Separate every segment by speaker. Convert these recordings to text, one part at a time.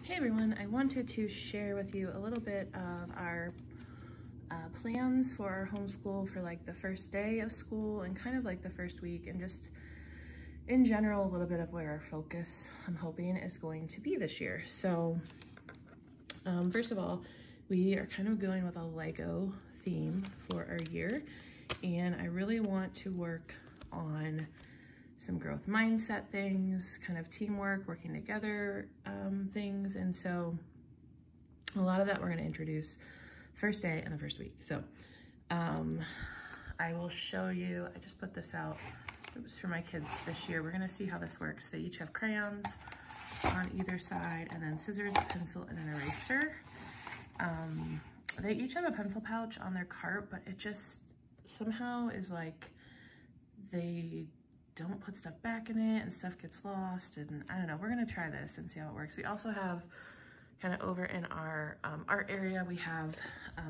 Speaker 1: Hey everyone, I wanted to share with you a little bit of our plans for our homeschool for like the first day of school and kind of like the first week, and just in general a little bit of where our focus, I'm hoping, is going to be this year. So first of all, we are kind of going with a Lego theme for our year, and I really want to work on some growth mindset things, kind of teamwork, working together things. And so a lot of that we're going to introduce first day and the first week. So I will show you, I just put this out, it was for my kids this year. We're going to see how this works. They each have crayons on either side, and then scissors, a pencil, and an eraser. They each have a pencil pouch on their cart, but it just somehow is like they don't put stuff back in it and stuff gets lost, and I don't know. We're gonna try this and see how it works. We also have kind of over in our art area, we have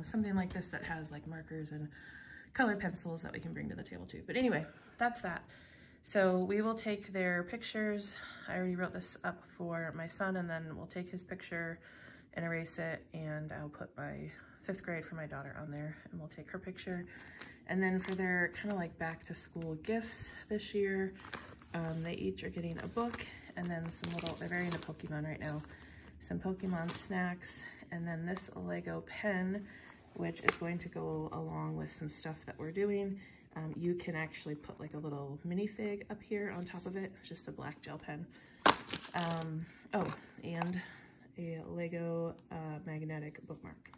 Speaker 1: something like this that has like markers and colored pencils that we can bring to the table too. But anyway, that's that. So we will take their pictures. I already wrote this up for my son, and then we'll take his picture and erase it, and I'll put my 5th grade for my daughter on there, and we'll take her picture. And then for their kind of like back to school gifts this year, they each are getting a book, and then some little, they're very into Pokemon right now, some Pokemon snacks, and then this Lego pen, which is going to go along with some stuff that we're doing. You can actually put like a little minifig up here on top of it. It's just a black gel pen. Oh, and a Lego magnetic bookmark.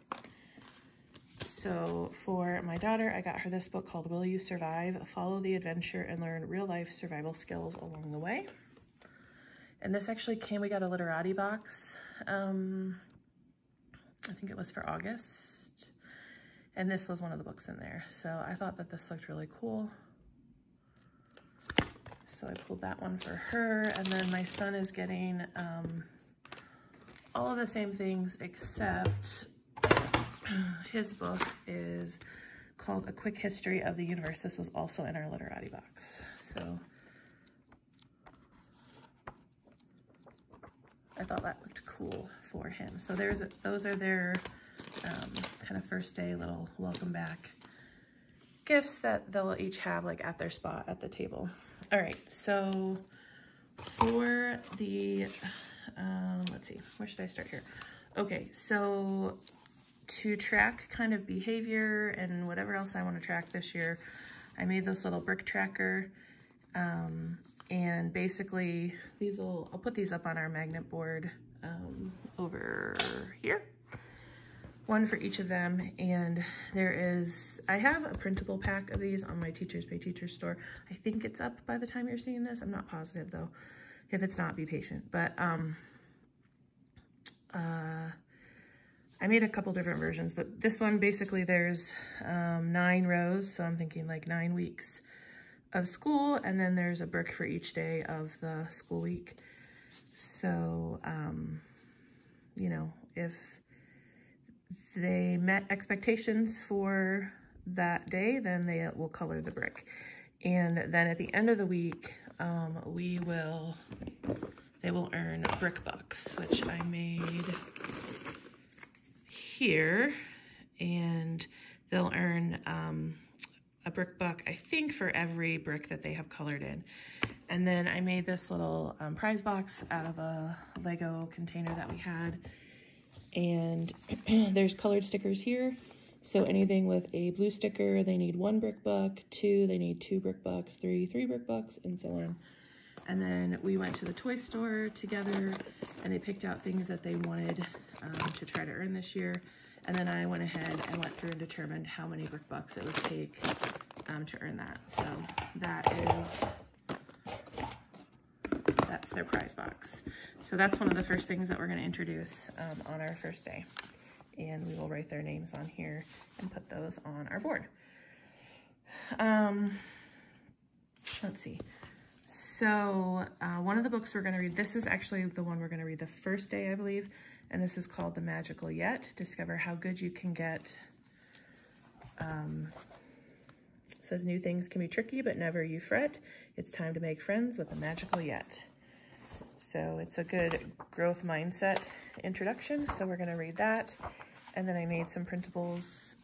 Speaker 1: So for my daughter, I got her this book called Will You Survive? Follow the adventure and learn real-life survival skills along the way. And this actually came, we got a literati box. I think it was for August. And this was one of the books in there. So I thought that this looked really cool. So I pulled that one for her. And then my son is getting all of the same things, except his book is called A Quick History of the Universe. This was also in our literati box. So I thought that looked cool for him. So those are their kind of first day little welcome back gifts that they'll each have like at their spot at the table. All right, so for the, let's see, where should I start here? Okay, so to track kind of behavior and whatever else I want to track this year, I made this little brick tracker. And basically I'll put these up on our magnet board over here. One for each of them. And I have a printable pack of these on my Teachers Pay Teachers store. I think it's up by the time you're seeing this. I'm not positive though. If it's not, be patient. But I made a couple different versions, but this one basically there's 9 rows. So I'm thinking like 9 weeks of school, and then there's a brick for each day of the school week. So, you know, if they met expectations for that day, then they will color the brick. And then at the end of the week, they will earn brick bucks, which I made here, and they'll earn a brick buck, I think, for every brick that they have colored in. And then I made this little prize box out of a Lego container that we had, and there's colored stickers here. So anything with a blue sticker, they need 1 brick buck, 2, they need 2 brick bucks, 3 brick bucks, and so on. And then we went to the toy store together, and they picked out things that they wanted to try to earn this year. And then I went ahead and went through and determined how many brick bucks it would take to earn that. So that's their prize box. So that's one of the first things that we're going to introduce on our first day. And we will write their names on here and put those on our board. Let's see. So one of the books we're going to read, this is actually the one we're going to read the first day, I believe. And this is called The Magical Yet. Discover how good you can get. It says new things can be tricky, but never you fret. It's time to make friends with the magical yet. So it's a good growth mindset introduction. So we're gonna read that. And then I made some printables.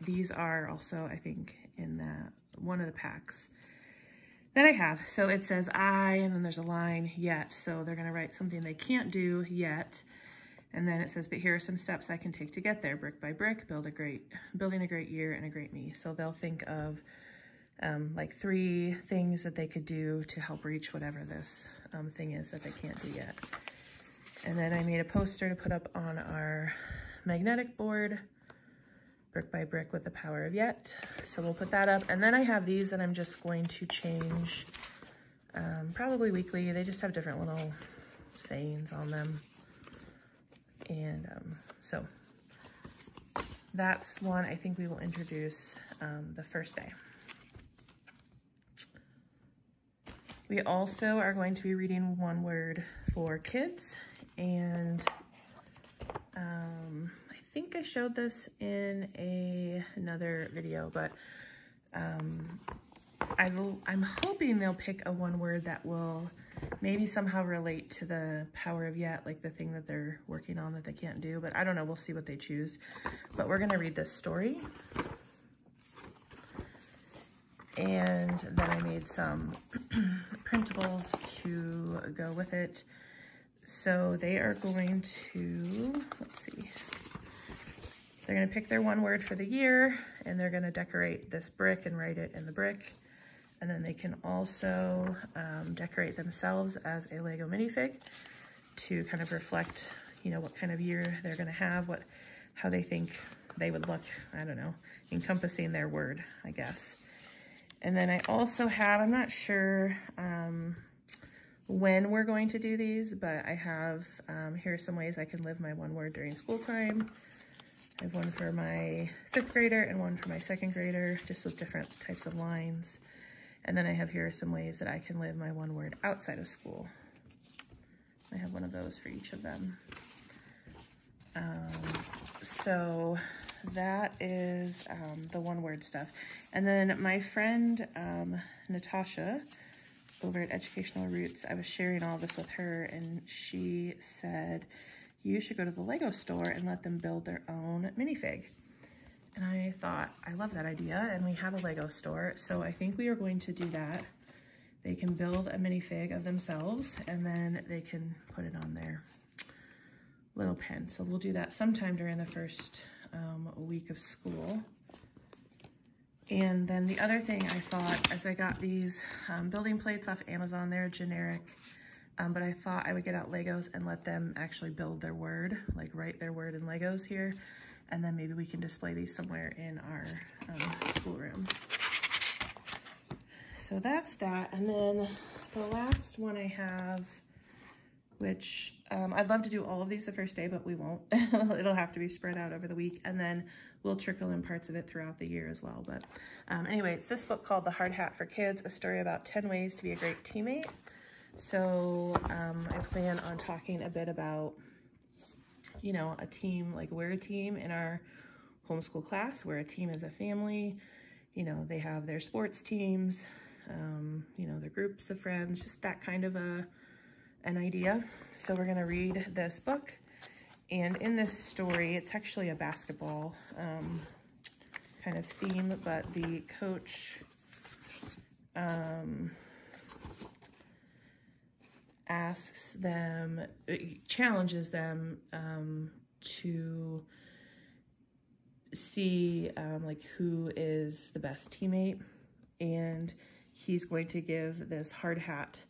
Speaker 1: These are also, I think, in one of the packs that I have. So it says and then there's a line, yet. So they're gonna write something they can't do yet. And then it says, but here are some steps I can take to get there, brick by brick, building a great year and a great me. So they'll think of like 3 things that they could do to help reach whatever this thing is that they can't do yet. And then I made a poster to put up on our magnetic board, brick by brick with the power of yet. So we'll put that up. And then I have these that I'm just going to change probably weekly. They just have different little sayings on them. And so that's one I think we will introduce the first day. We also are going to be reading one word for kids, and I think I showed this in another video, but I'm hoping they'll pick a one word that will maybe somehow relate to the power of yet, like the thing that they're working on that they can't do, but I don't know, we'll see what they choose. But we're gonna read this story. And then I made some printables to go with it. So they are going to, let's see, they're gonna pick their one word for the year, and they're gonna decorate this brick and write it in the brick. And then they can also decorate themselves as a Lego minifig to kind of reflect, you know, what kind of year they're gonna have, how they think they would look, I don't know, encompassing their word, I guess. And then I also have, I'm not sure when we're going to do these, but I have, here are some ways I can live my one word during school time. I have one for my 5th grader and one for my 2nd grader, just with different types of lines. And then I have here some ways that I can live my one word outside of school. I have one of those for each of them. So that is the one word stuff. And then my friend Natasha over at Educational Roots, I was sharing all this with her, and she said, you should go to the Lego store and let them build their own minifig. And I thought, I love that idea, and we have a Lego store, so I think we are going to do that. They can build a minifig of themselves, and then they can put it on their little pen. So we'll do that sometime during the first week of school. And then the other thing I thought, as I got these building plates off Amazon, they're generic, but I thought I would get out Legos and let them actually build their word, like write their word in Legos here. And then maybe we can display these somewhere in our schoolroom. So that's that. And then the last one I have, which I'd love to do all of these the first day, but we won't. It'll have to be spread out over the week, and then we'll trickle in parts of it throughout the year as well. But anyway, it's this book called The Hard Hat for Kids, a story about 10 ways to be a great teammate. So I plan on talking a bit about, you know, a team, like we're a team in our homeschool class. We're a team as a family. You know, they have their sports teams, you know, their groups of friends, just that kind of an idea. So we're gonna read this book, and in this story, it's actually a basketball kind of theme, but the coach asks them, challenges them to see like who is the best teammate, and he's going to give this hard hat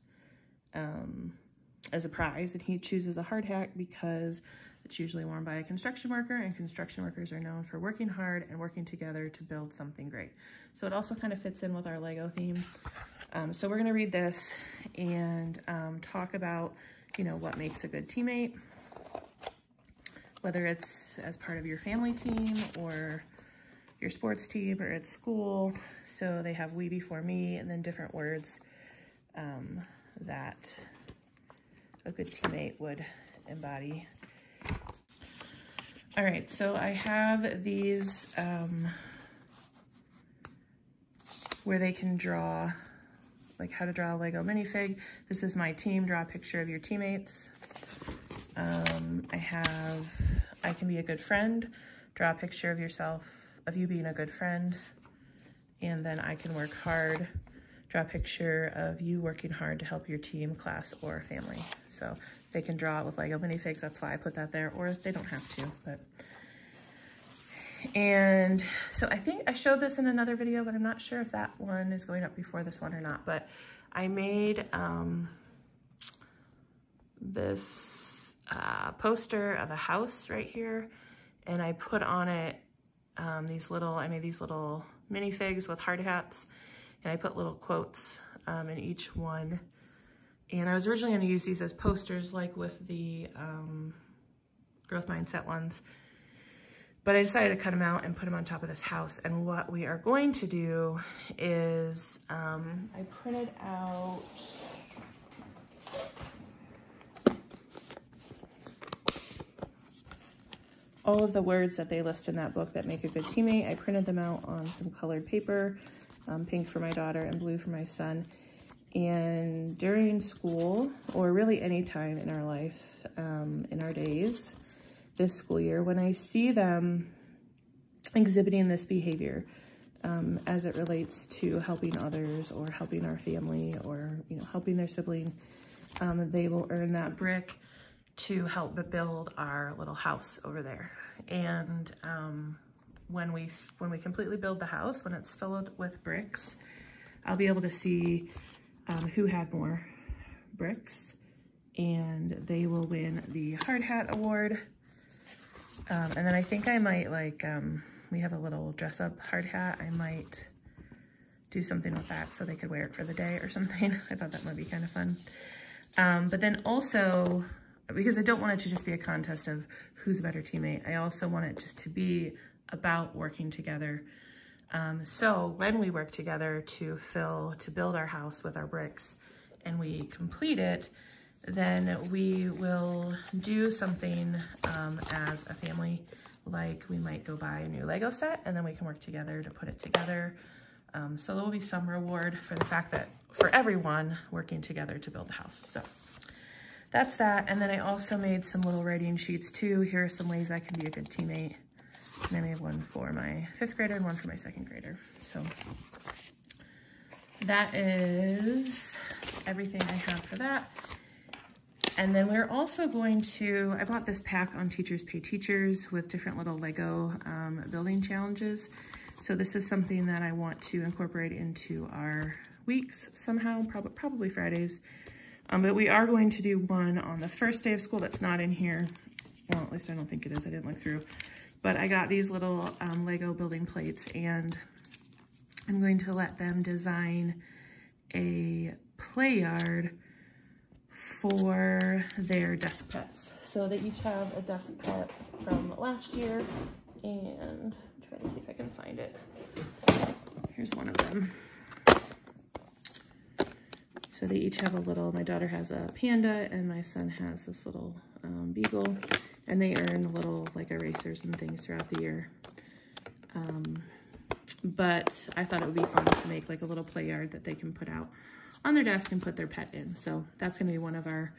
Speaker 1: as a prize, and he chooses a hard hat because it's usually worn by a construction worker, and construction workers are known for working hard and working together to build something great. So it also kind of fits in with our Lego theme. So we're gonna read this and talk about, you know, what makes a good teammate, whether it's as part of your family team or your sports team or at school. So they have we before me, and then different words that a good teammate would embody. All right, so I have these where they can draw like how to draw a Lego minifig. This is my team, draw a picture of your teammates. I can be a good friend, draw a picture of yourself, of you being a good friend. And then I can work hard, draw a picture of you working hard to help your team, class, or family. So they can draw it with Lego minifigs. That's why I put that there, or they don't have to, but. And so I think I showed this in another video, but I'm not sure if that one is going up before this one or not, but I made this poster of a house right here, and I put on it I made these little minifigs with hard hats, and I put little quotes in each one. And I was originally going to use these as posters like with the growth mindset ones, but I decided to cut them out and put them on top of this house. And what we are going to do is I printed out all of the words that they list in that book that make a good teammate. I printed them out on some colored paper, pink for my daughter and blue for my son. And during school, or really any time in our life, in our days, this school year, when I see them exhibiting this behavior as it relates to helping others or helping our family or helping their sibling, they will earn that brick to help build our little house over there. And when we completely build the house, when it's filled with bricks, I'll be able to see who had more bricks, and they will win the hard hat award. And then I think I might we have a little dress up hard hat. I might do something with that so they could wear it for the day or something. I thought that might be kind of fun. But then also, because I don't want it to just be a contest of who's a better teammate, I also want it just to be about working together. So when we work together to build our house with our bricks and we complete it, then we will do something as a family, like we might go buy a new Lego set and then we can work together to put it together. So there will be some reward for the fact that for everyone working together to build the house. So that's that. And then I also made some little writing sheets too. Here are some ways I can be a good teammate. And I made one for my 5th grader and one for my 2nd grader. So that is everything I have for that. And then we're also going to, I bought this pack on Teachers Pay Teachers with different little Lego building challenges. So this is something that I want to incorporate into our weeks somehow, probably Fridays. But we are going to do one on the first day of school that's not in here. Well, at least I don't think it is. I didn't look through. But I got these little Lego building plates, and I'm going to let them design a play yard for their desk pets. So they each have a desk pet from last year, and I'm trying to see if I can find it. Here's one of them. So they each have a little, my daughter has a panda and my son has this little beagle, and they earn little like erasers and things throughout the year. But I thought it would be fun to make like a little play yard that they can put out on their desk and put their pet in. So that's gonna be one of our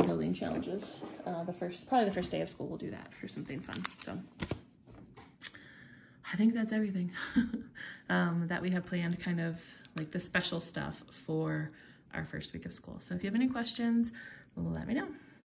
Speaker 1: building challenges. Probably the first day of school, we'll do that for something fun. So I think that's everything that we have planned, kind of like the special stuff for our first week of school. So if you have any questions, let me know.